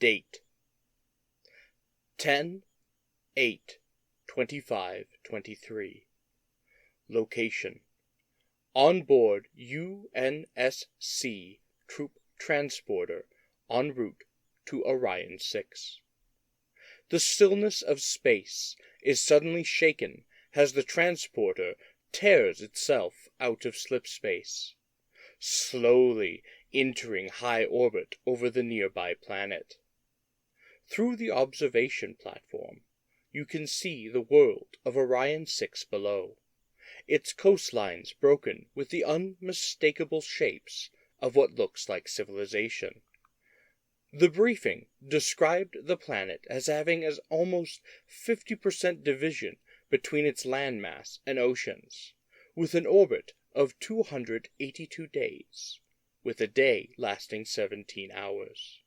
Date 10/8/2523. Location: on board UNSC Troop Transporter en route to Orion 6. The stillness of space is suddenly shaken as the transporter tears itself out of slipspace, slowly entering high orbit over the nearby planet. Through the observation platform, you can see the world of Orion 6 below, its coastlines broken with the unmistakable shapes of what looks like civilization. The briefing described the planet as having as almost 50% division between its landmass and oceans, with an orbit of 282 days, with a day lasting 17 hours.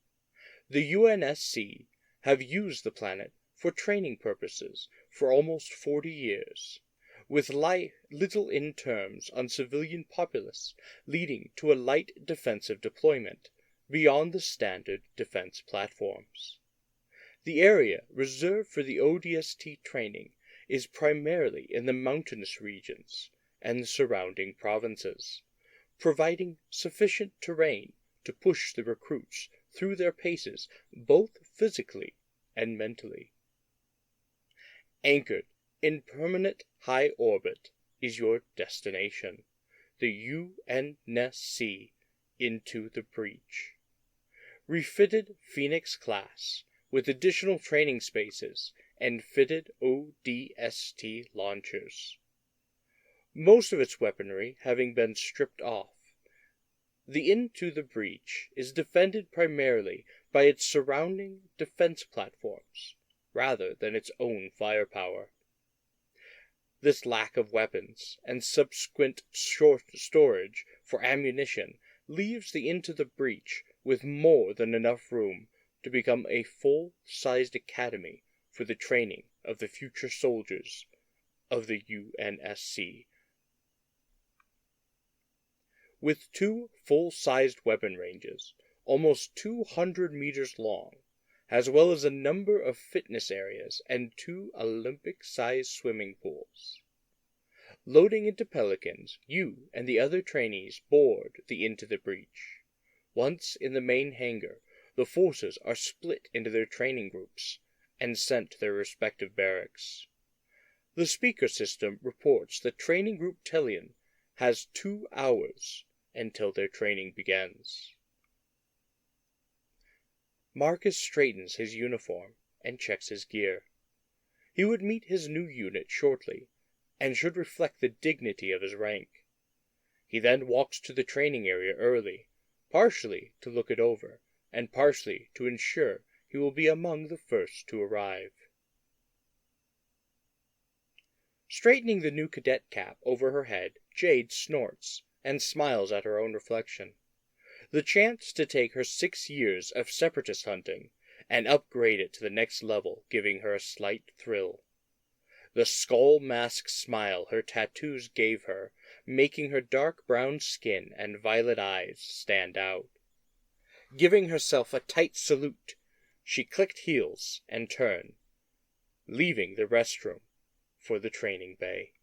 The UNSC have used the planet for training purposes for almost 40 years, with little in terms on civilian populace, leading to a light defensive deployment beyond the standard defense platforms. The area reserved for the ODST training is primarily in the mountainous regions and the surrounding provinces, providing sufficient terrain to push the recruits through their paces both physically and mentally. Anchored in permanent high orbit is your destination, the UNSC Into the Breach. Refitted Phoenix class with additional training spaces and fitted ODST launchers. Most of its weaponry having been stripped off, the Into the Breach is defended primarily by its surrounding defense platforms, rather than its own firepower. This lack of weapons and subsequent storage for ammunition leaves the Into the Breach with more than enough room to become a full-sized academy for the training of the future soldiers of the UNSC. With 2 full-sized weapon ranges, almost 200 meters long, as well as a number of fitness areas and 2 Olympic-sized swimming pools. Loading into Pelicans, you and the other trainees board the Into the Breach. Once in the main hangar, the forces are split into their training groups and sent to their respective barracks. The speaker system reports that Training Group Tellian has 2 hours until their training begins. Marcus straightens his uniform and checks his gear. He would meet his new unit shortly, and should reflect the dignity of his rank. He then walks to the training area early, partially to look it over, and partially to ensure he will be among the first to arrive. Straightening the new cadet cap over her head, Jade snorts and smiles at her own reflection. The chance to take her 6 years of separatist hunting and upgrade it to the next level giving her a slight thrill. The skull mask smile her tattoos gave her, making her dark brown skin and violet eyes stand out. Giving herself a tight salute, she clicked heels and turned, leaving the restroom for the training bay.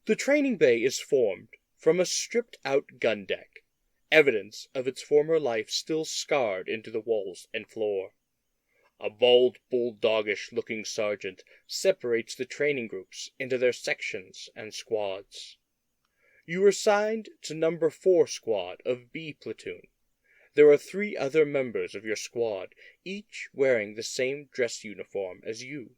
The training bay is formed from a stripped-out gun deck, evidence of its former life still scarred into the walls and floor. A bald, bulldogish-looking sergeant separates the training groups into their sections and squads. You are assigned to number 4 squad of B platoon. There are 3 other members of your squad, each wearing the same dress uniform as you.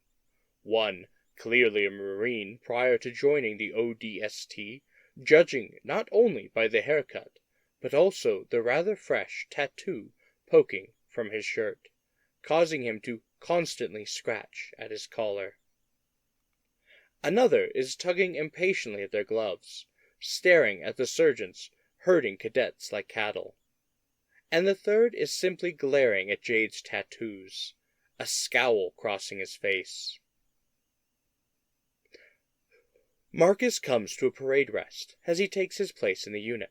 One, clearly a Marine prior to joining the ODST, judging not only by the haircut, but also the rather fresh tattoo poking from his shirt, causing him to constantly scratch at his collar. Another is tugging impatiently at their gloves, staring at the sergeants herding cadets like cattle. And the third is simply glaring at Jade's tattoos, a scowl crossing his face. Marcus comes to a parade rest as he takes his place in the unit.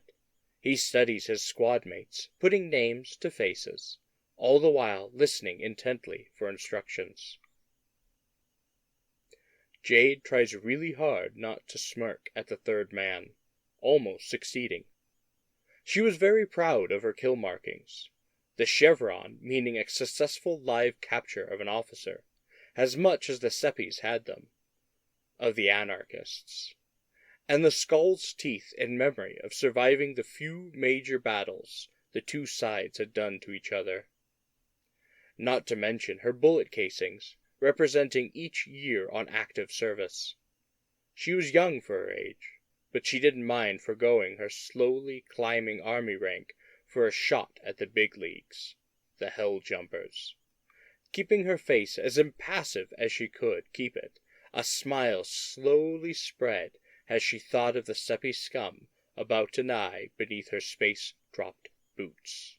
He studies his squad mates, putting names to faces, all the while listening intently for instructions. Jade tries really hard not to smirk at the third man, almost succeeding. She was very proud of her kill markings, the chevron meaning a successful live capture of an officer, as much as the Seppies had them, of the anarchists, and the skull's teeth in memory of surviving the few major battles the two sides had done to each other. Not to mention her bullet casings, representing each year on active service. She was young for her age, but she didn't mind foregoing her slowly climbing army rank for a shot at the big leagues, the Hell Jumpers. Keeping her face as impassive as she could keep it, a smile slowly spread as she thought of the Seppi scum about to nigh beneath her space-dropped boots.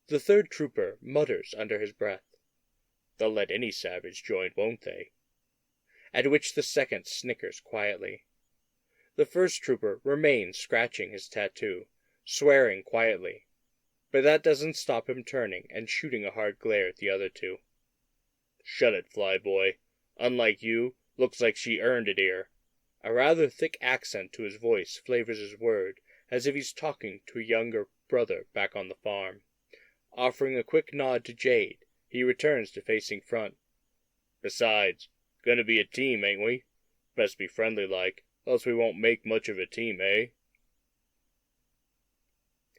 The third trooper mutters under his breath, "They'll let any savage join, won't they?" At which the second snickers quietly. The first trooper remains scratching his tattoo, swearing quietly, but that doesn't stop him turning and shooting a hard glare at the other two. "Shut it, flyboy. Unlike you, looks like she earned it 'ere." A rather thick accent to his voice flavors his word, as if he's talking to a younger brother back on the farm. Offering a quick nod to Jade, he returns to facing front. "Besides, gonna be a team, ain't we? Best be friendly like, else we won't make much of a team, eh?"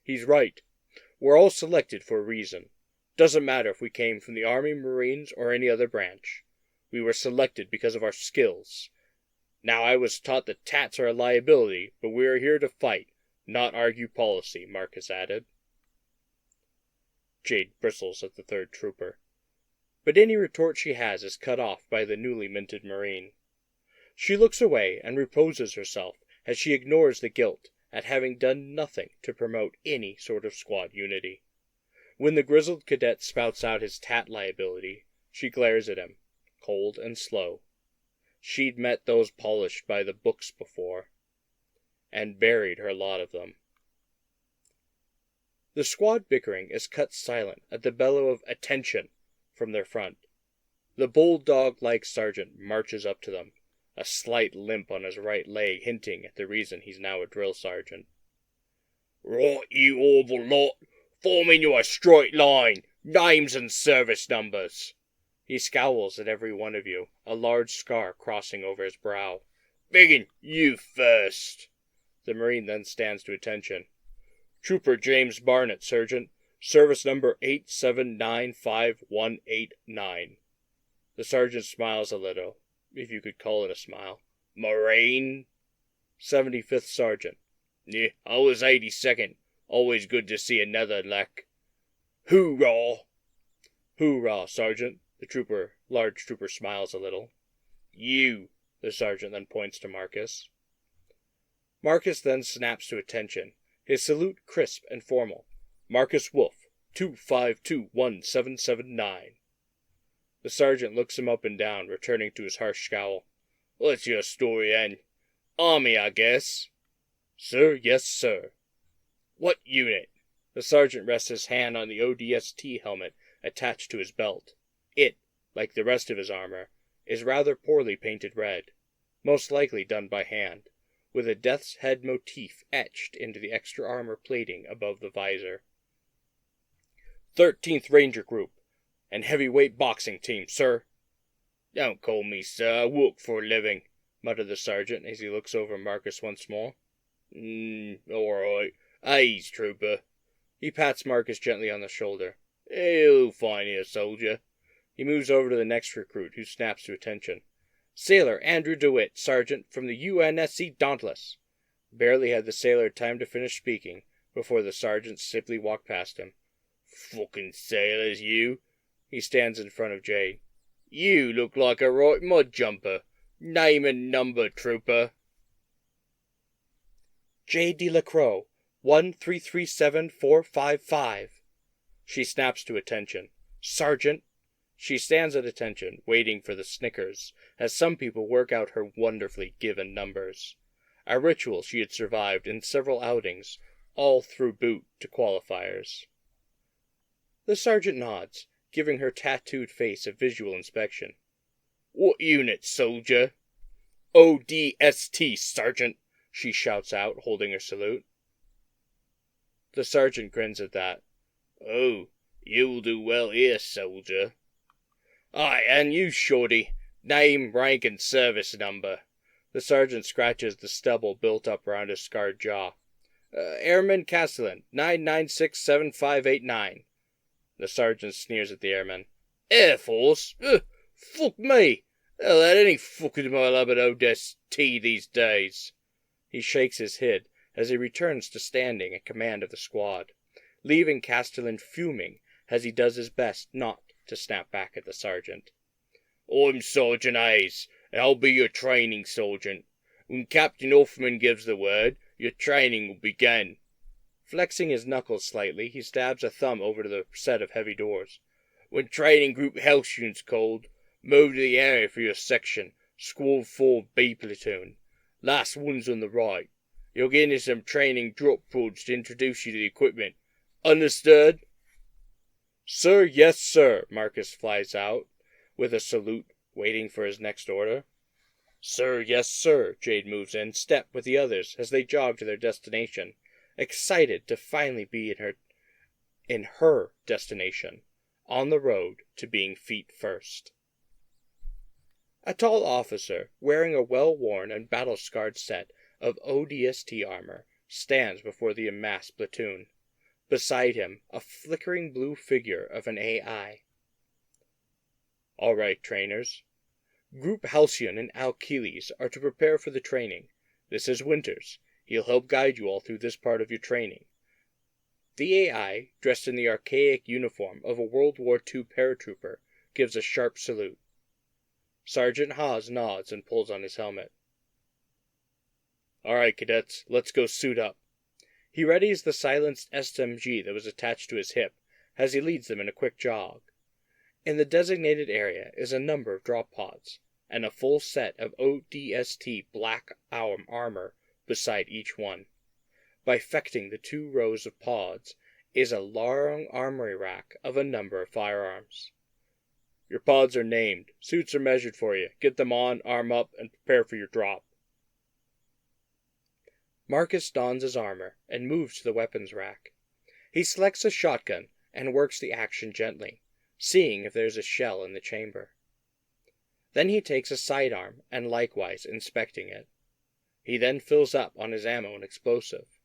He's right. We're all selected for a reason. Doesn't matter if we came from the Army, Marines, or any other branch. We were selected because of our skills. Now I was taught that tats are a liability, but we are here to fight, not argue policy, Marcus added. Jade bristles at the third trooper, but any retort she has is cut off by the newly minted Marine. She looks away and reposes herself as she ignores the guilt at having done nothing to promote any sort of squad unity. When the grizzled cadet spouts out his tat liability, she glares at him, cold and slow. She'd met those polished by the books before, and buried her lot of them. The squad bickering is cut silent at the bellow of "Attention!" from their front. The bulldog-like sergeant marches up to them, a slight limp on his right leg hinting at the reason he's now a drill sergeant. "Right, you awful lot! Form into a straight line! Names and service numbers!" He scowls at every one of you, a large scar crossing over his brow. "Biggin, you first!" The Marine then stands to attention. "Trooper James Barnett, Sergeant. Service number 8795189. The sergeant smiles a little, if you could call it a smile. "Marine?" 75th Sergeant. "Yeah, I was 82nd. Always good to see another like." "Hoorah!" "Hoorah, Sergeant." The large trooper smiles a little. "You!" The sergeant then points to Marcus. Marcus then snaps to attention, his salute crisp and formal. "Marcus Wolf, 2521779. The sergeant looks him up and down, returning to his harsh scowl. "What's your story, then? Army, I guess." "Sir, yes, sir." "What unit?" The sergeant rests his hand on the ODST helmet attached to his belt. It, like the rest of his armor, is rather poorly painted red, most likely done by hand, with a death's head motif etched into the extra armor plating above the visor. 13th Ranger Group, and heavyweight boxing team, sir." "Don't call me sir, I work for a living," muttered the sergeant as he looks over Marcus once more. All right. Aye, trooper." He pats Marcus gently on the shoulder. "You'll find here, soldier." He moves over to the next recruit, who snaps to attention. "Sailor Andrew DeWitt, Sergeant, from the UNSC Dauntless." Barely had the sailor time to finish speaking before the sergeant simply walked past him. "Fucking sailors, you." He stands in front of Jade. "You look like a right mud jumper. Name and number, trooper." "J.D. LaCroix, 1337455. She snaps to attention. "Sergeant." She stands at attention, waiting for the snickers, as some people work out her wonderfully given numbers. A ritual she had survived in several outings, all through boot to qualifiers. The sergeant nods, giving her tattooed face a visual inspection. "What unit, soldier?" "ODST, Sergeant," she shouts out, holding her salute. The sergeant grins at that. "Oh, you'll do well here, soldier." "Aye, and you, shorty. Name, rank, and service number." The sergeant scratches the stubble built up around his scarred jaw. "Airman Castellan, 9967589. The sergeant sneers at the airman. "Air Force? Fuck me! Hell, that any fucking mile up at ODST these days." He shakes his head as he returns to standing in command of the squad, leaving Castellan fuming as he does his best not to snap back at the sergeant. "I'm Sergeant Hayes, and I'll be your training sergeant. When Captain Hoffman gives the word, your training will begin." Flexing his knuckles slightly, he stabs a thumb over to the set of heavy doors. "When Training Group Halcyon's called, move to the area for your section, Squad 4 B Platoon. Last one's on the right. You'll get into some training drop pods to introduce you to the equipment. Understood?" "Sir, yes, sir," Marcus flies out, with a salute, waiting for his next order. "Sir, yes, sir," Jade moves in, step with the others as they jog to their destination, excited to finally be in her destination, on the road to being feet first. A tall officer, wearing a well-worn and battle-scarred set of ODST armor, stands before the amassed platoon. Beside him, a flickering blue figure of an AI. "All right, trainers. Group Halcyon and Alkeles are to prepare for the training. This is Winters. He'll help guide you all through this part of your training." The AI, dressed in the archaic uniform of a World War II paratrooper, gives a sharp salute. Sergeant Haas nods and pulls on his helmet. "All right, cadets, let's go suit up." He readies the silenced SMG that was attached to his hip as he leads them in a quick jog. In the designated area is a number of drop pods, and a full set of ODST black armor beside each one. Bisecting the 2 rows of pods is a long armory rack of a number of firearms. "Your pods are named. Suits are measured for you. Get them on, arm up, and prepare for your drop." Marcus dons his armor and moves to the weapons rack. He selects a shotgun and works the action gently, seeing if there's a shell in the chamber. Then he takes a sidearm and likewise inspecting it. He then fills up on his ammo and explosive.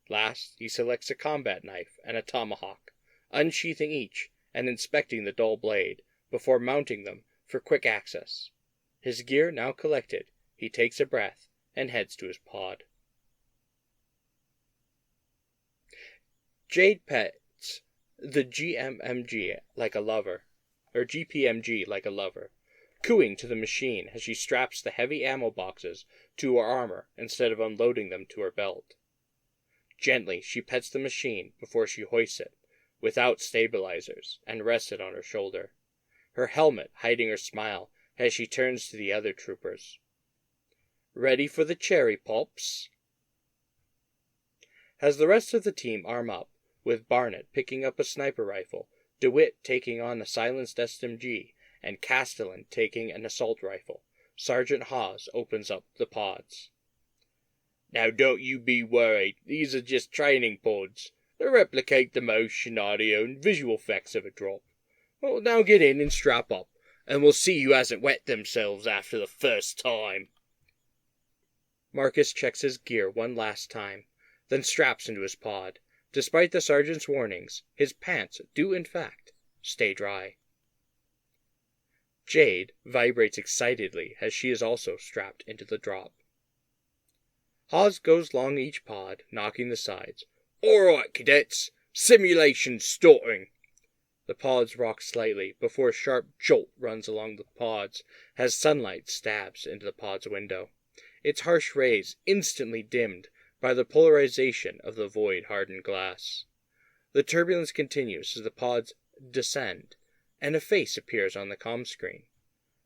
Last, he selects a combat knife and a tomahawk, unsheathing each and inspecting the dull blade before mounting them for quick access. His gear now collected, he takes a breath and heads to his pod. Jade pets the GPMG like a lover, cooing to the machine as she straps the heavy ammo boxes to her armor instead of unloading them to her belt. Gently, she pets the machine before she hoists it, without stabilizers, and rests it on her shoulder, her helmet hiding her smile as she turns to the other troopers. "Ready for the cherry pops?" As the rest of the team arm up, with Barnett picking up a sniper rifle, DeWitt taking on a silenced SMG, and Castellan taking an assault rifle, Sergeant Haas opens up the pods. "Now don't you be worried, these are just training pods. They replicate the motion, audio, and visual effects of a drop. Well, now get in and strap up, and we'll see who hasn't wet themselves after the first time." Marcus checks his gear one last time, then straps into his pod. Despite the sergeant's warnings, his pants do in fact stay dry. Jade vibrates excitedly as she is also strapped into the drop. Haas goes along each pod, knocking the sides. "All right, cadets, simulation starting." The pods rock slightly before a sharp jolt runs along the pods as sunlight stabs into the pod's window, its harsh rays instantly dimmed by the polarization of the void-hardened glass. The turbulence continues as the pods descend, and a face appears on the comm screen.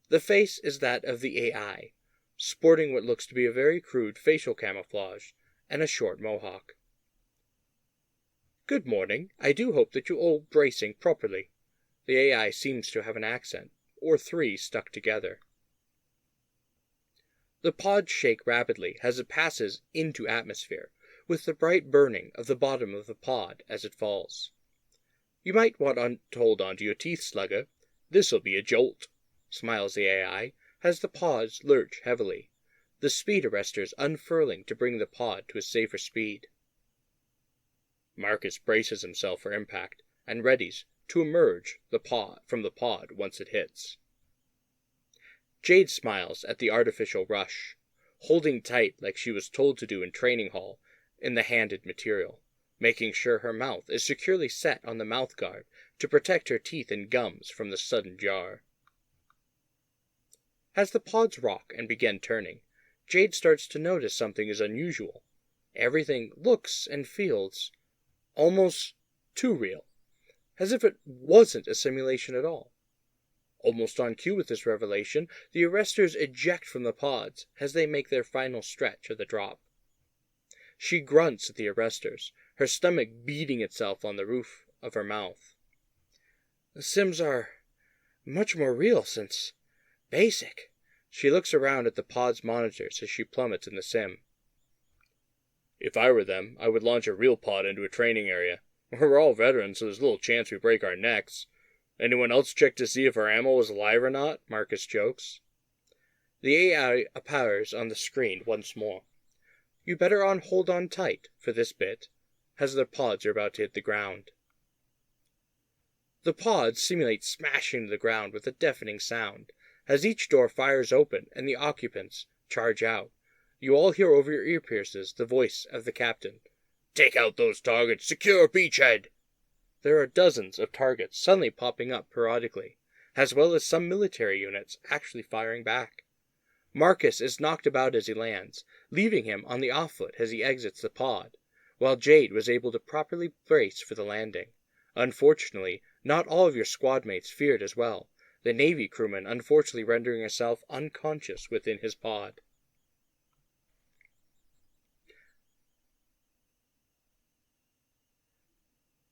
The face is that of the AI, sporting what looks to be a very crude facial camouflage and a short mohawk. Good morning. I do hope that you're all bracing properly. The AI seems to have an accent, or three stuck together. The pods shake rapidly as it passes into atmosphere, with the bright burning of the bottom of the pod as it falls. You might want to hold on to your teeth, Slugger. This'll be a jolt, smiles the AI, as the pods lurch heavily, the speed arresters unfurling to bring the pod to a safer speed. Marcus braces himself for impact and readies to emerge from the pod once it hits. Jade smiles at the artificial rush, holding tight like she was told to do in training hall in the handed material, making sure her mouth is securely set on the mouthguard to protect her teeth and gums from the sudden jar. As the pods rock and begin turning, Jade starts to notice something is unusual. Everything looks and feels almost too real, as if it wasn't a simulation at all. Almost on cue with this revelation, the arresters eject from the pods as they make their final stretch of the drop. She grunts at the arresters, her stomach beating itself on the roof of her mouth. The sims are much more real since basic. She looks around at the pod's monitors as she plummets in the sim. If I were them, I would launch a real pod into a training area. We're all veterans, so there's little chance we break our necks. Anyone else check to see if our ammo was alive or not? Marcus jokes. The AI appears on the screen once more. You better hold on tight for this bit, as the pods are about to hit the ground. The pods simulate smashing to the ground with a deafening sound, as each door fires open and the occupants charge out. You all hear over your earpieces the voice of the captain. Take out those targets! Secure beachhead! There are dozens of targets suddenly popping up periodically, as well as some military units actually firing back. Marcus is knocked about as he lands, leaving him on the off foot as he exits the pod, while Jade was able to properly brace for the landing. Unfortunately, not all of your squad mates feared as well, the Navy crewman unfortunately rendering herself unconscious within his pod.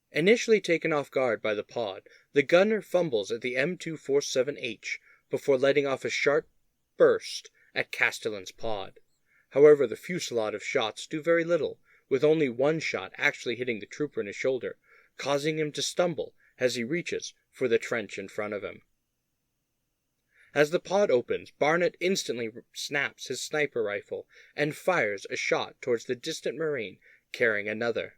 Initially taken off guard by the pod, the gunner fumbles at the M247H before letting off a sharp burst at Castellan's pod. However, the fusillade of shots do very little, with only one shot actually hitting the trooper in his shoulder, causing him to stumble as he reaches for the trench in front of him. As the pod opens, Barnett instantly snaps his sniper rifle and fires a shot towards the distant Marine carrying another.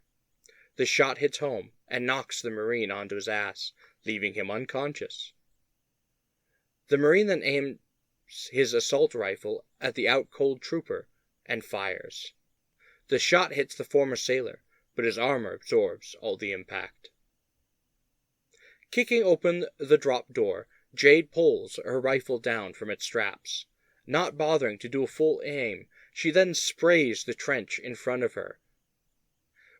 The shot hits home and knocks the Marine onto his ass, leaving him unconscious. The Marine then aims his assault rifle at the out-cold trooper and fires. The shot hits the former sailor, but his armor absorbs all the impact. Kicking open the drop door, Jade pulls her rifle down from its straps. Not bothering to do a full aim, she then sprays the trench in front of her.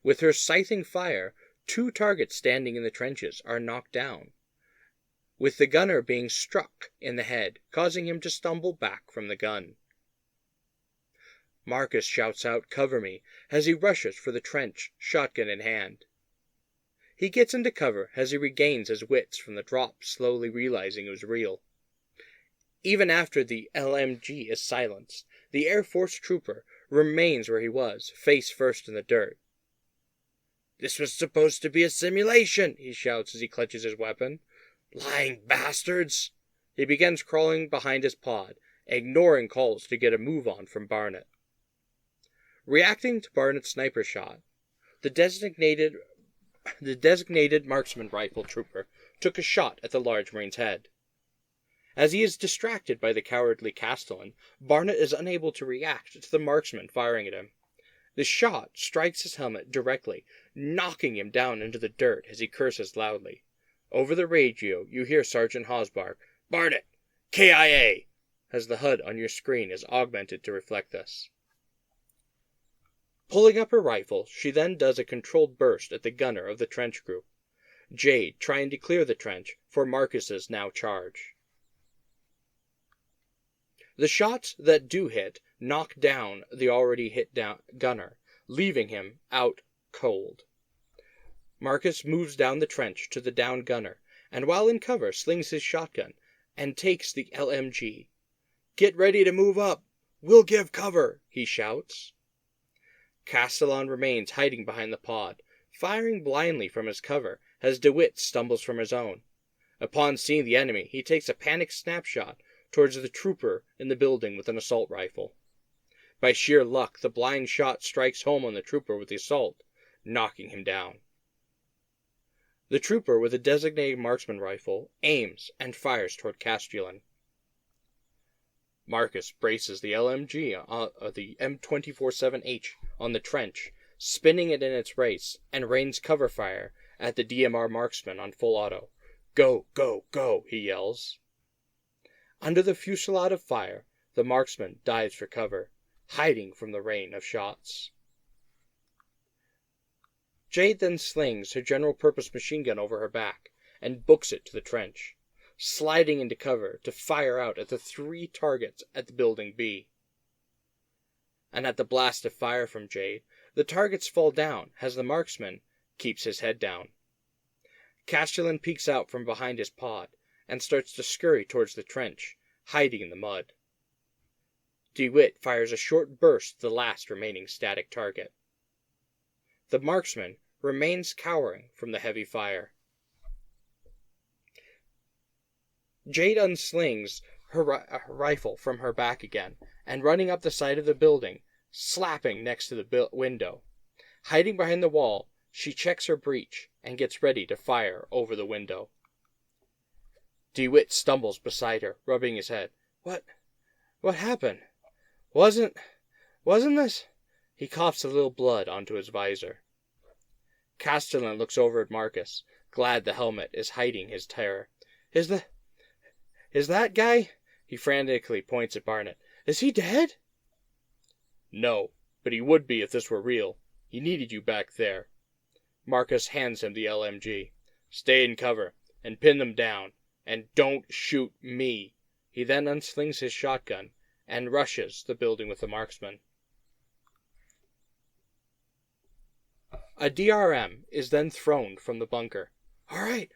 With her scything fire, 2 targets standing in the trenches are knocked down, with the gunner being struck in the head, causing him to stumble back from the gun. Marcus shouts out, "Cover me," as he rushes for the trench, shotgun in hand. He gets into cover as he regains his wits from the drop, slowly realizing it was real. Even after the LMG is silenced, the Air Force trooper remains where he was, face first in the dirt. "This was supposed to be a simulation," he shouts as he clutches his weapon. "Lying bastards!" He begins crawling behind his pod, ignoring calls to get a move on from Barnett. Reacting to Barnett's sniper shot, the designated marksman rifle trooper took a shot at the large Marine's head. As he is distracted by the cowardly Castellan, Barnett is unable to react to the marksman firing at him. The shot strikes his helmet directly, knocking him down into the dirt as he curses loudly. Over the radio, you hear Sergeant Hawes bark, "Barnett! KIA!" as the HUD on your screen is augmented to reflect this. Pulling up her rifle, she then does a controlled burst at the gunner of the trench group, Jade trying to clear the trench for Marcus's now charge. The shots that do hit knock down the already hit gunner, leaving him out cold. Marcus moves down the trench to the downed gunner, and while in cover slings his shotgun and takes the LMG. "Get ready to move up! We'll give cover!" he shouts. Castellan remains hiding behind the pod, firing blindly from his cover as DeWitt stumbles from his own. Upon seeing the enemy, he takes a panicked snapshot towards the trooper in the building with an assault rifle. By sheer luck, the blind shot strikes home on the trooper with the assault, knocking him down. The trooper with a designated marksman rifle aims and fires toward Castellan. Marcus braces the LMG the M247H on the trench, spinning it in its race, and rains cover fire at the DMR marksman on full auto. "Go, go, go," he yells. Under the fusillade of fire, the marksman dives for cover, hiding from the rain of shots. Jade then slings her general-purpose machine gun over her back and books it to the trench, sliding into cover to fire out at the 3 targets at the building B. And at the blast of fire from Jade, the targets fall down as the marksman keeps his head down. Castellan peeks out from behind his pod and starts to scurry towards the trench, hiding in the mud. DeWitt fires a short burst to the last remaining static target. The marksman remains cowering from the heavy fire. Jade unslings her rifle from her back again, and running up the side of the building, slapping next to the window. Hiding behind the wall, she checks her breech and gets ready to fire over the window. DeWitt stumbles beside her, rubbing his head. What happened? Wasn't this? He coughs a little blood onto his visor. Castellan looks over at Marcus, glad the helmet is hiding his terror. Is that guy? He frantically points at Barnett. Is he dead? No, but he would be if this were real. He needed you back there. Marcus hands him the LMG. Stay in cover, and pin them down, and don't shoot me. He then unslings his shotgun, and rushes the building with the marksman. A DRM is then thrown from the bunker. All right,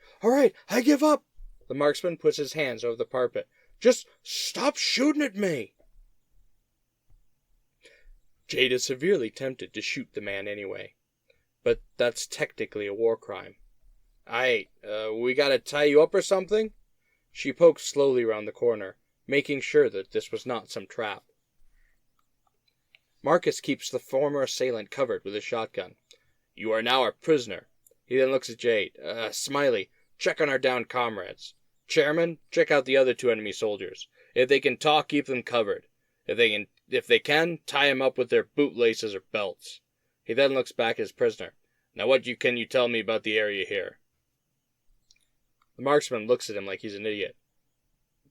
I give up. The marksman puts his hands over the parapet. Just stop shooting at me. Jade is severely tempted to shoot the man anyway, but that's technically a war crime. We gotta tie you up or something? She pokes slowly around the corner, making sure that this was not some trap. Marcus keeps the former assailant covered with his shotgun. You are now our prisoner. He then looks at Jade. Smiley, check on our downed comrades. Chairman, check out the other 2 enemy soldiers. If they can talk, keep them covered. If they can, tie them up with their bootlaces or belts. He then looks back at his prisoner. Now can you tell me about the area here? The marksman looks at him like he's an idiot.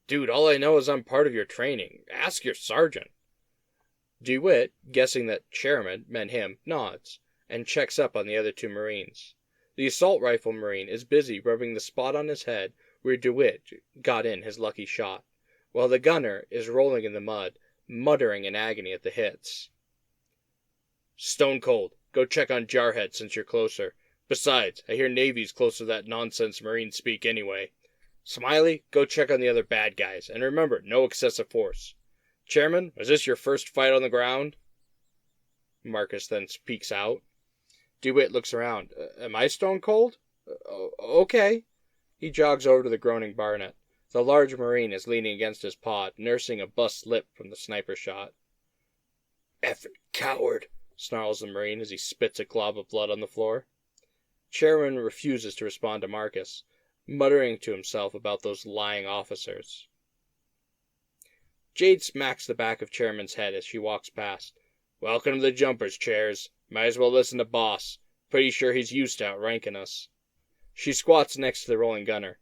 Dude, all I know is I'm part of your training. Ask your sergeant. DeWitt, guessing that chairman meant him, nods, and checks up on the other 2 Marines. The assault rifle Marine is busy rubbing the spot on his head where DeWitt got in his lucky shot, while the gunner is rolling in the mud, muttering in agony at the hits. Stone Cold, go check on Jarhead since you're closer. Besides, I hear Navy's close to that nonsense Marine speak anyway. Smiley, go check on the other bad guys, and remember, no excessive force. Chairman, was this your first fight on the ground? Marcus then speaks out. DeWitt looks around. Am I stone cold? Okay. He jogs over to the groaning Barnett. The large Marine is leaning against his pod, nursing a bust lip from the sniper shot. Effing coward, snarls the Marine as he spits a glob of blood on the floor. Chairman refuses to respond to Marcus, muttering to himself about those lying officers. Jade smacks the back of Chairman's head as she walks past. Welcome to the jumpers, chairs. Might as well listen to Boss. Pretty sure he's used to outranking us. She squats next to the rolling gunner.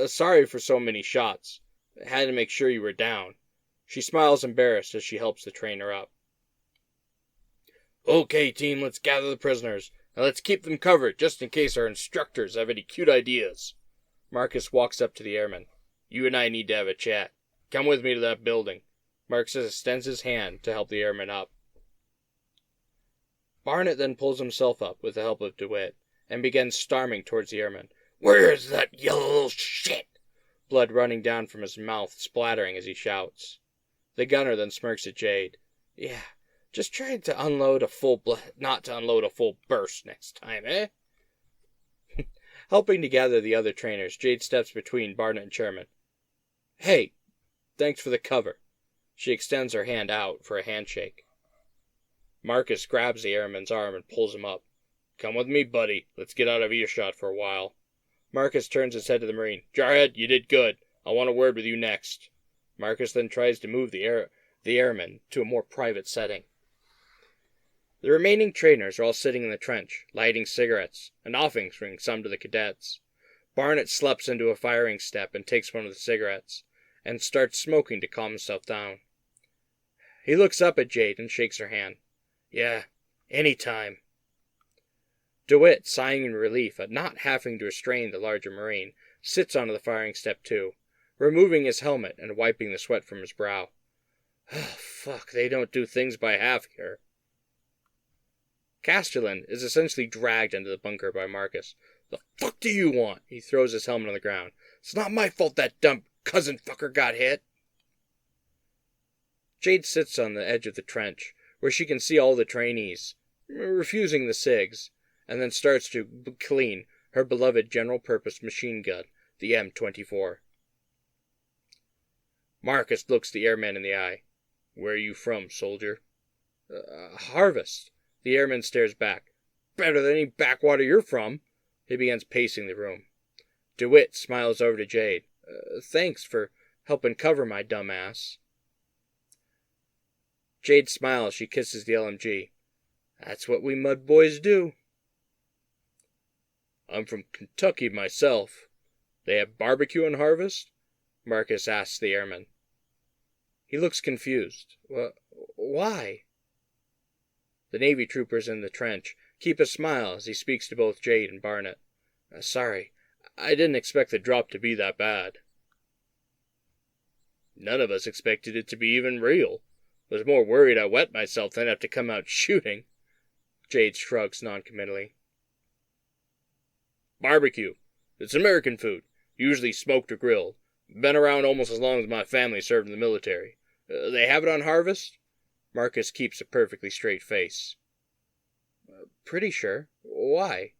Sorry for so many shots. Had to make sure you were down. She smiles embarrassed as she helps the trainer up. Okay, team, let's gather the prisoners. Now let's keep them covered, just in case our instructors have any cute ideas. Marcus walks up to the airman. You and I need to have a chat. Come with me to that building. Marcus extends his hand to help the airman up. Barnett then pulls himself up with the help of DeWitt, and begins storming towards the airman. "Where's that yellow little shit?" Blood running down from his mouth, splattering as he shouts. The gunner then smirks at Jade. "Yeah, just try to not to unload a full burst next time, eh?" Helping to gather the other trainers, Jade steps between Barnett and Chairman. "Hey, thanks for the cover." She extends her hand out for a handshake. Marcus grabs the airman's arm and pulls him up. "Come with me, buddy. Let's get out of earshot for a while." Marcus turns his head to the Marine. "Jarhead, you did good. I want a word with you next." Marcus then tries to move the airman to a more private setting. The remaining trainers are all sitting in the trench, lighting cigarettes, and offering some to the cadets. Barnett slips into a firing step and takes one of the cigarettes, and starts smoking to calm himself down. He looks up at Jade and shakes her hand. "Yeah, any time." DeWitt, sighing in relief at not having to restrain the larger Marine, sits onto the firing step too, removing his helmet and wiping the sweat from his brow. "Oh, fuck, they don't do things by half here." Castellan is essentially dragged into the bunker by Marcus. "The fuck do you want?" He throws his helmet on the ground. "It's not my fault that dumb cousin fucker got hit." Jade sits on the edge of the trench, where she can see all the trainees, refusing the cigs, and then starts to clean her beloved general-purpose machine gun, the M24. Marcus looks the airman in the eye. "Where are you from, soldier?" Harvest." The airman stares back. "Better than any backwater you're from." He begins pacing the room. DeWitt smiles over to Jade. "Thanks for helping cover my dumb ass." Jade smiles. She kisses the LMG. "That's what we mud boys do." "I'm from Kentucky myself. They have barbecue in Harvest?" Marcus asks the airman. He looks confused. Why?" The Navy troopers in the trench keep a smile as he speaks to both Jade and Barnett. "Sorry, I didn't expect the drop to be that bad." "None of us expected it to be even real. Was more worried I wet myself than have to come out shooting." Jade shrugs noncommittally. "Barbecue. It's American food, usually smoked or grilled. Been around almost as long as my family served in the military. They have it on Harvest?" Marcus keeps a perfectly straight face. "Pretty sure. Why?"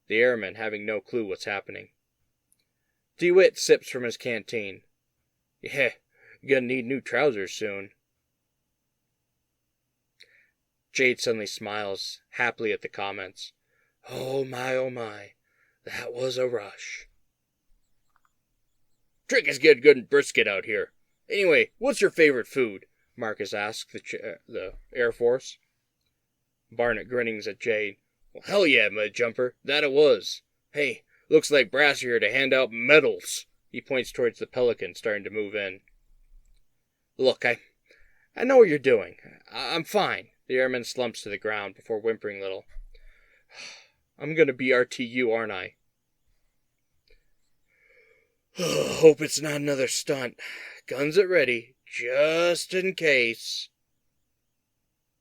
The airman having no clue what's happening. DeWitt sips from his canteen. "Yeah, gonna need new trousers soon." Jade suddenly smiles happily at the comments. Oh my, that was a rush." "Trick is good in brisket out here. Anyway, what's your favorite food?" Marcus asks the Air Force. Barnett grinnings at Jade. "Well, hell yeah, mud jumper, that it was. Hey, looks like Brass here to hand out medals." He points towards the Pelican starting to move in. "Look, I know what you're doing. I'm fine." The airman slumps to the ground before whimpering a little. "I'm gonna be RTU, aren't I?" "Hope it's not another stunt. Guns at ready, just in case."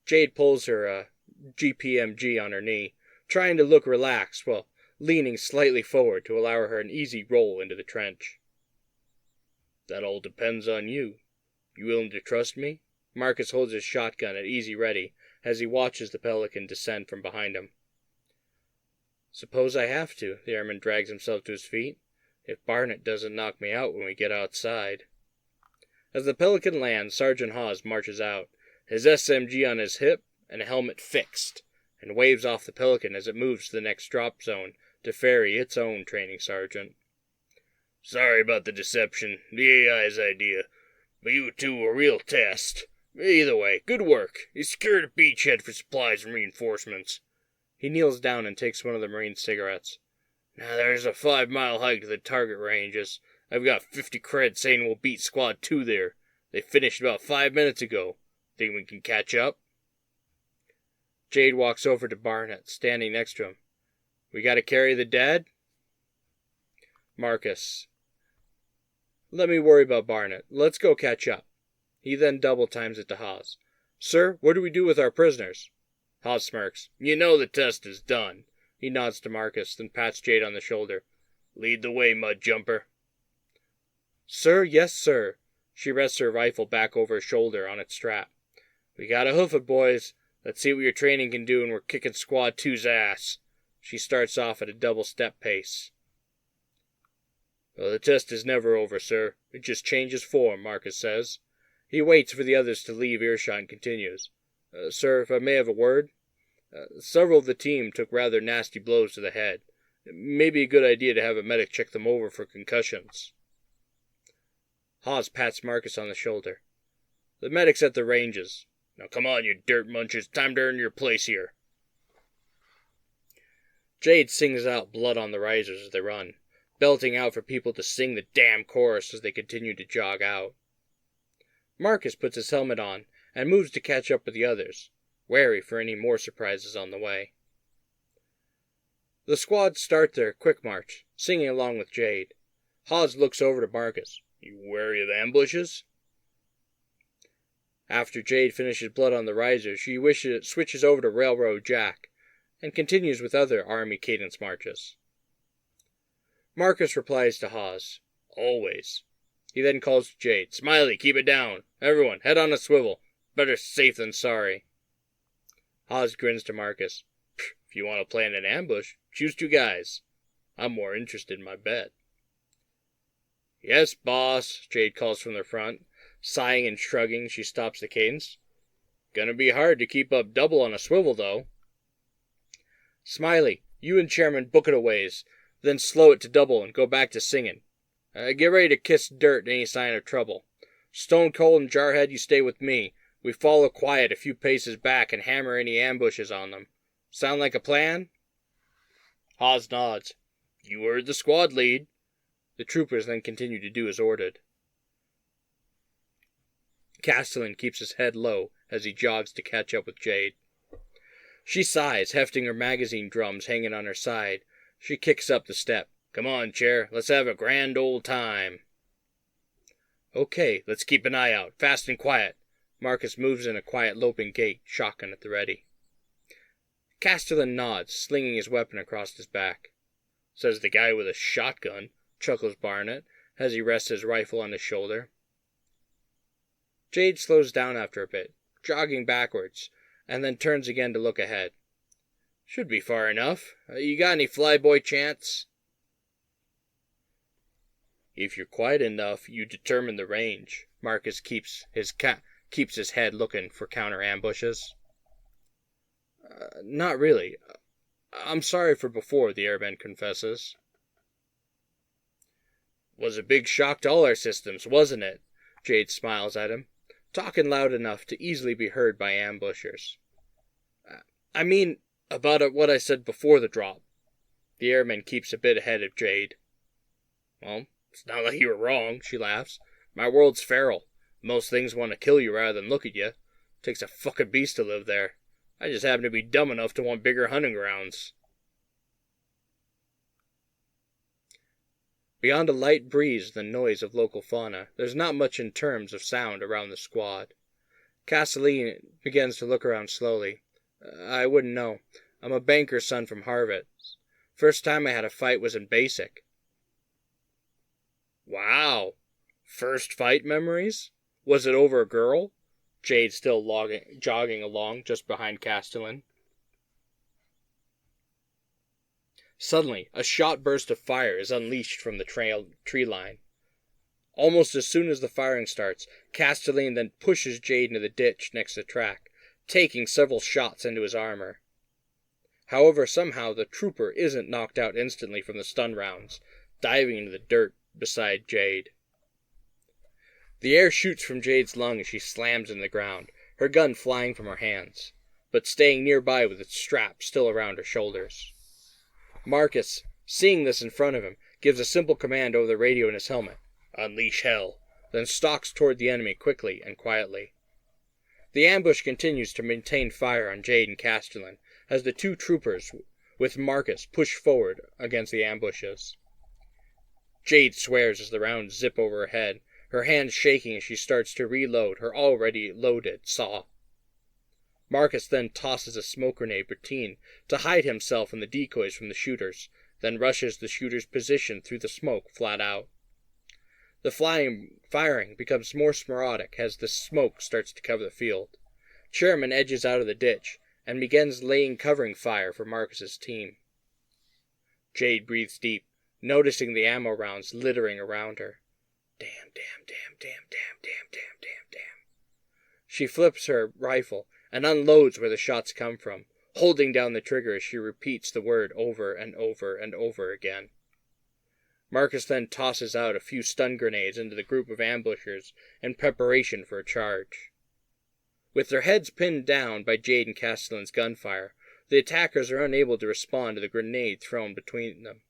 Jade pulls her GPMG on her knee, trying to look relaxed while leaning slightly forward to allow her an easy roll into the trench. "That all depends on you. You willing to trust me?" Marcus holds his shotgun at easy ready as he watches the Pelican descend from behind him. "Suppose I have to." The airman drags himself to his feet. "If Barnett doesn't knock me out when we get outside." As the Pelican lands, Sergeant Hawes marches out, his SMG on his hip and a helmet fixed, and waves off the Pelican as it moves to the next drop zone to ferry its own training sergeant. "Sorry about the deception, the AI's idea, but you two were a real test. Either way, good work. You secured a beachhead for supplies and reinforcements." He kneels down and takes one of the Marine's cigarettes. "Now there's a 5-mile hike to the target ranges. I've got 50 cred saying we'll beat Squad 2 there. They finished about 5 minutes ago. Think we can catch up?" Jade walks over to Barnett, standing next to him. "We gotta carry the dead?" Marcus. "Let me worry about Barnett. Let's go catch up." He then double times it to Hawes. "Sir, what do we do with our prisoners?" Hawes smirks. "You know the test is done. He nods to Marcus, then pats Jade on the shoulder. Lead the way, mud jumper. Sir, yes, sir. She rests her rifle back over her shoulder on its strap. We gotta hoof it, boys. Let's see what your training can do when we're kicking Squad 2's ass. She starts off at a double-step pace. Well, the test is never over, sir. It just changes form, Marcus says. He waits for the others to leave earshot and continues. Sir, if I may have a word? Several of the team took rather nasty blows to the head. It may be a good idea to have a medic check them over for concussions. Hawes pats Marcus on the shoulder. The medic's at the ranges. Now come on, you dirt munchers. Time to earn your place here. Jade sings out Blood on the Risers as they run, belting out for people to sing the damn chorus as they continue to jog out. Marcus puts his helmet on and moves to catch up with the others, wary for any more surprises on the way. The squad start their quick march, singing along with Jade. Hawes looks over to Marcus. You wary of ambushes? After Jade finishes Blood on the Riser, she switches over to Railroad Jack, and continues with other Army cadence marches. Marcus replies to Hawes, Always. He then calls to Jade, Smiley, keep it down. Everyone, head on a swivel. Better safe than sorry. Hawes grins to Marcus. If you want to plan an ambush, choose 2 guys. I'm more interested in my bet. Yes, boss, Jade calls from the front. Sighing and shrugging, she stops the cadence. Gonna be hard to keep up double on a swivel, though. Smiley, you and Chairman book it a ways, then slow it to double and go back to singing. Get ready to kiss dirt any sign of trouble. Stone Cold and Jarhead, you stay with me. We follow quiet a few paces back and hammer any ambushes on them. Sound like a plan? Hawes nods. You heard the squad lead. The troopers then continue to do as ordered. Castellan keeps his head low as he jogs to catch up with Jade. She sighs, hefting her magazine drums hanging on her side. She kicks up the step. Come on, Chair, let's have a grand old time. Okay, let's keep an eye out, fast and quiet. Marcus moves in a quiet loping gait, shotgun at the ready. Castellan nods, slinging his weapon across his back. Says the guy with a shotgun, chuckles Barnett, as he rests his rifle on his shoulder. Jade slows down after a bit, jogging backwards, and then turns again to look ahead. Should be far enough. You got any flyboy chance? If you're quiet enough, you determine the range. Marcus keeps his head looking for counter ambushes. Not really. I'm sorry for before, the airman confesses. Was a big shock to all our systems, wasn't it? Jade smiles at him, talking loud enough to easily be heard by ambushers. I mean, about what I said before the drop. The airman keeps a bit ahead of Jade. Well, it's not like you were wrong, she laughs. My world's feral. Most things want to kill you rather than look at you. Takes a fucking beast to live there. I just happen to be dumb enough to want bigger hunting grounds. Beyond a light breeze and the noise of local fauna, there's not much in terms of sound around the squad. Castellan begins to look around slowly. I wouldn't know. I'm a banker's son from Harvard. First time I had a fight was in basic. Wow. First fight memories? Was it over a girl? Jade still jogging along just behind Castellan. Suddenly, a shot burst of fire is unleashed from the tree line. Almost as soon as the firing starts, Castellan then pushes Jade into the ditch next to the track, taking several shots into his armor. However, somehow the trooper isn't knocked out instantly from the stun rounds, diving into the dirt beside Jade. The air shoots from Jade's lung as she slams into the ground, her gun flying from her hands, but staying nearby with its strap still around her shoulders. Marcus, seeing this in front of him, gives a simple command over the radio in his helmet, "Unleash hell," then stalks toward the enemy quickly and quietly. The ambush continues to maintain fire on Jade and Castellan as the 2 troopers with Marcus push forward against the ambushes. Jade swears as the rounds zip over her head, her hands shaking as she starts to reload her already loaded saw. Marcus then tosses a smoke grenade routine to hide himself and the decoys from the shooters, then rushes the shooter's position through the smoke flat out. The firing becomes more sporadic as the smoke starts to cover the field. Chairman edges out of the ditch and begins laying covering fire for Marcus's team. Jade breathes deep, noticing the ammo rounds littering around her. Damn. She flips her rifle and unloads where the shots come from, holding down the trigger as she repeats the word over and over and over again. Marcus then tosses out a few stun grenades into the group of ambushers in preparation for a charge. With their heads pinned down by Jade and Castellan's gunfire, the attackers are unable to respond to the grenade thrown between them.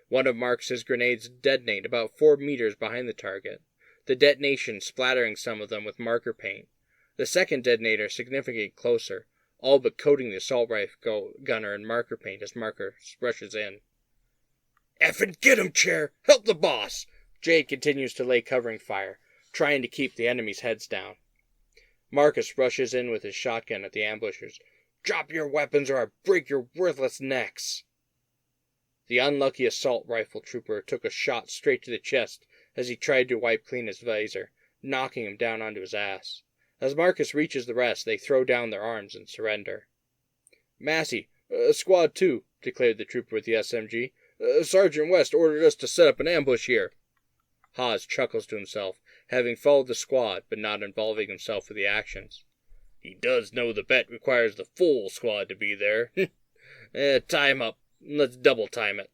One of Marcus's grenades detonate about 4 meters behind the target, the detonation splattering some of them with marker paint. The second detonator significantly closer, all but coating the assault rifle gunner in marker paint as Marcus rushes in. "Effing get him, Chair! Help the boss!" Jade continues to lay covering fire, trying to keep the enemy's heads down. Marcus rushes in with his shotgun at the ambushers. "Drop your weapons or I break your worthless necks!" The unlucky assault rifle trooper took a shot straight to the chest as he tried to wipe clean his visor, knocking him down onto his ass. As Marcus reaches the rest, they throw down their arms and surrender. "Massey, Squad 2, declared the trooper with the SMG. "Sergeant West ordered us to set up an ambush here." Haas chuckles to himself, having followed the squad but not involving himself with the actions. "He does know the bet requires the full squad to be there. Tie him up. Let's double time it."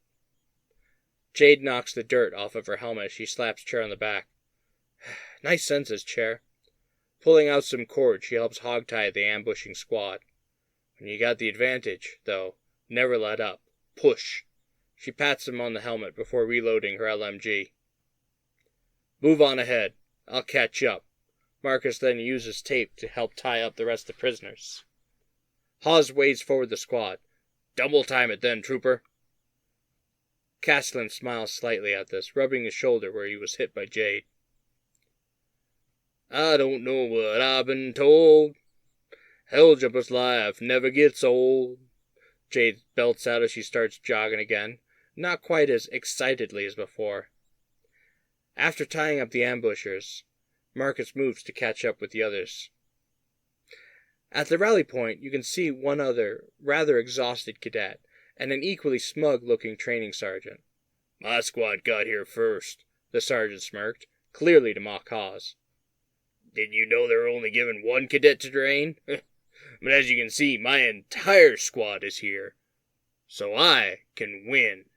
Jade knocks the dirt off of her helmet as she slaps Chair on the back. "Nice senses, Chair." Pulling out some cord, she helps hogtie the ambushing squad. "When you got the advantage, though, never let up. Push." She pats him on the helmet before reloading her LMG. "Move on ahead. I'll catch up." Marcus then uses tape to help tie up the rest of the prisoners. Hawes wades forward the squad. "Double time it then, trooper." Castellan smiles slightly at this, rubbing his shoulder where he was hit by Jade. "I don't know what I've been told. Helljumper's life never gets old." Jade belts out as she starts jogging again, not quite as excitedly as before. After tying up the ambushers, Marcus moves to catch up with the others. At the rally point, you can see one other, rather exhausted cadet, and an equally smug-looking training sergeant. "My squad got here first," the sergeant smirked, clearly to mock Hawes. "Didn't you know they were only given one cadet to train? But as you can see, my entire squad is here, so I can win."